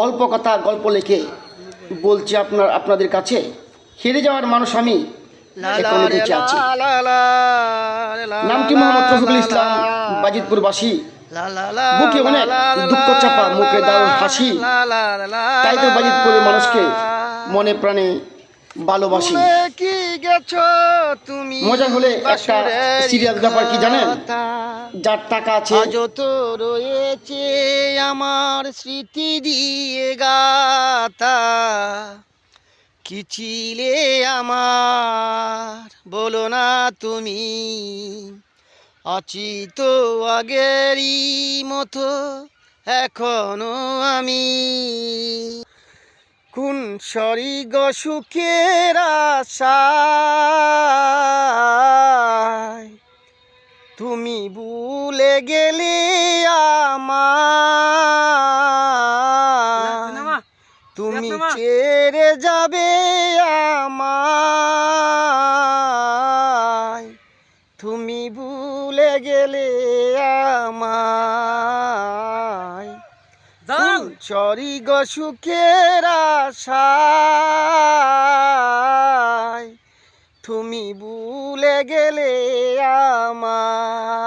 অল্প কথা গল্প লিখে বলছি আপনাদের কাছে, হেরে যাওয়ার মানুষ আমি এখনো বেঁচে আছি। নামটি মোহাম্মদ রফিকুল ইসলাম, বাজিতপুরবাসী। বুকে অনেক দুঃখ চাপা, মুখে দারুণ হাসি। তাই তো বাজিতপুরের মানুষকে মনে প্রাণে ভালোবাসি। মজা হলে একটা সিরিয়াস ব্যাপার কি জানেন? যার টাকা আছে যত রয়েছে আমার স্মৃতি দিয়ে গাতা, কি ছিলে আমার বলো না তুমি, আছি তো আগেরই মতো এখনো আমি। কোন স্বর্গ সুখের আশায় তুমি ভুলে গেলে আমায়, তুমি ছেড়ে যাবে আমায়, তুমি ভুলে গেলে আমায়। স্বর্গ সুখের আশায় তুমি ভুলে গেলে আমায়।